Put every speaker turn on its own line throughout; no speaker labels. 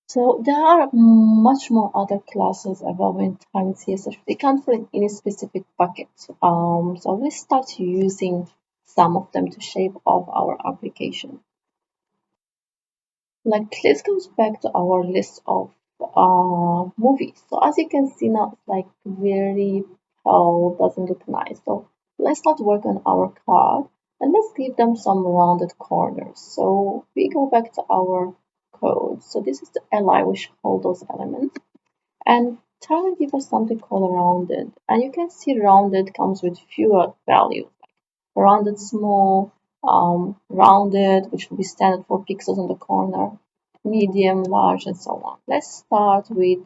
So there are much more other classes available in Time CSS. They can't fit in any specific bucket. So let's start using some of them to shape of our application. Like let's go back to our list of movies. So as you can see now, it's like very pale, doesn't look nice. So let's start work on our card and let's give them some rounded corners. So we go back to our code. So this is the li which hold those elements and try to give us something called rounded. And you can see rounded comes with fewer values rounded small, rounded, which will be standard for pixels on the corner, medium, large, and so on. Let's start with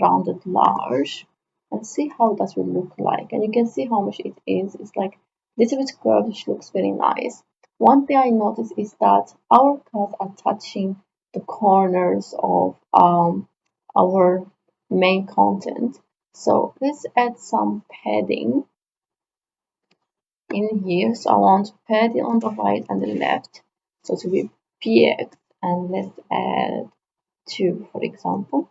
rounded large and see how that will look like. And you can see how much it is. It's like a little bit curved, which looks very nice. One thing I noticed is that our cards are touching the corners of our main content. So let's add some padding in here. So I want to pad it on the right and the left. So to be px and let's add 2 for example.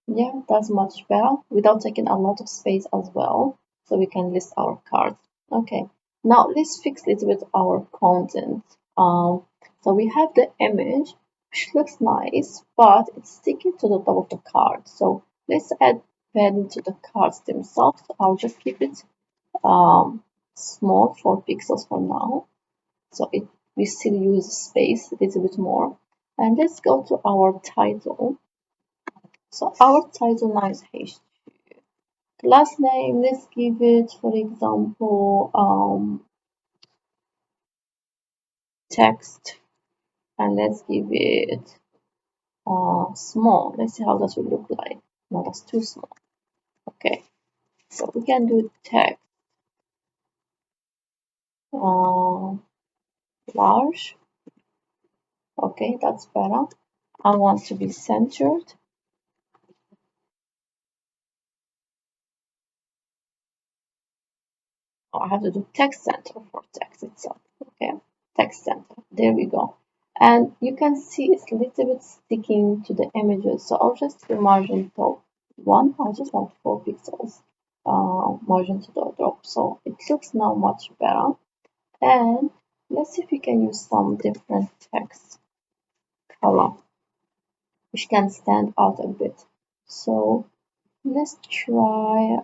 Yeah, that's much better without taking a lot of space as well. So we can list our cards. Okay, now let's fix a little bit our content. So we have the image which looks nice, but it's sticking to the top of the card. So let's add padding to the cards themselves. I'll just keep it um, small 4 pixels for now. So we still use space a little bit more. And let's go to our title. So our title now is H. Last name, let's give it, for example, text, and let's give it small. Let's see how that will look like. No, that's too small. Okay, so we can do text uh, large. Okay, that's better. I want to be centered. I have to do text center for text itself. Okay, text center. There we go. And you can see it's a little bit sticking to the images. So I'll just do margin top 1. I just want 4 pixels margin to the drop. So it looks now much better. And let's see if we can use some different text color which can stand out a bit. So let's try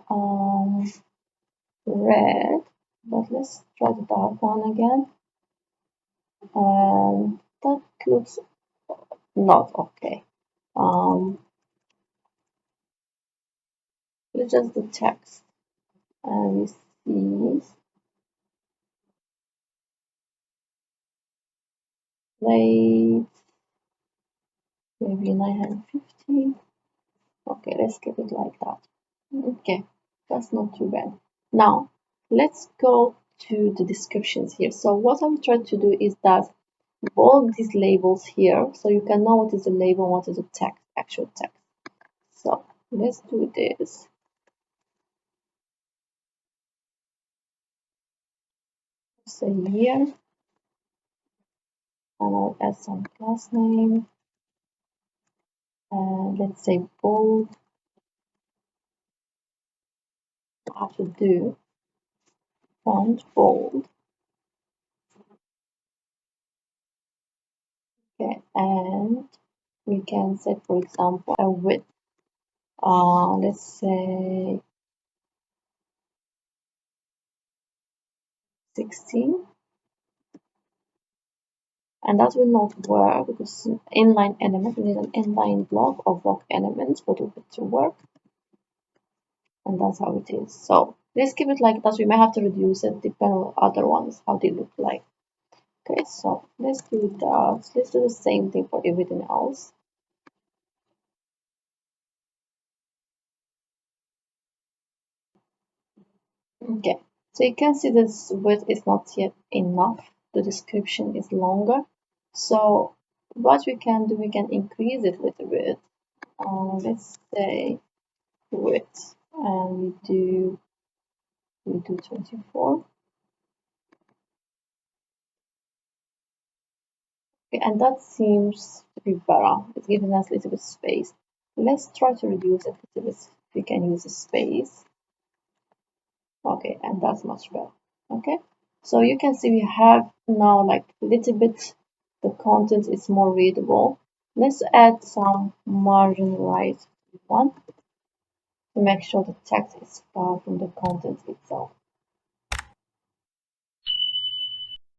red, but let's try the dark one again. And that looks not okay. Let's just do text and we see plate maybe 950. Okay, let's keep it like that. Okay, that's not too bad. Now let's go to the descriptions here. So what I'm trying to do is that bold these labels here so you can know what is the label and what is the text, actual text. So let's do this. Say here, and I'll add some class name. And let's say bold. I have to do font bold. Okay, and we can set, for example, a width. Let's say 16. And that will not work because inline element, we need an inline block or block elements for it to work. And that's how it is. So let's keep it like that. We may have to reduce it depending on other ones, how they look like. Okay, so let's do that. Let's do the same thing for everything else. Okay, so you can see this width is not yet enough. The description is longer. So what we can do, we can increase it a little bit. Let's say width, and we do 24. Okay, and that seems to be better. It's giving us a little bit space. Let's try to reduce it a little bit. We can use a space. Okay, and that's much better. Okay, so you can see we have now like a little bit, the content is more readable. Let's add some margin right one to make sure the text is far from the content itself.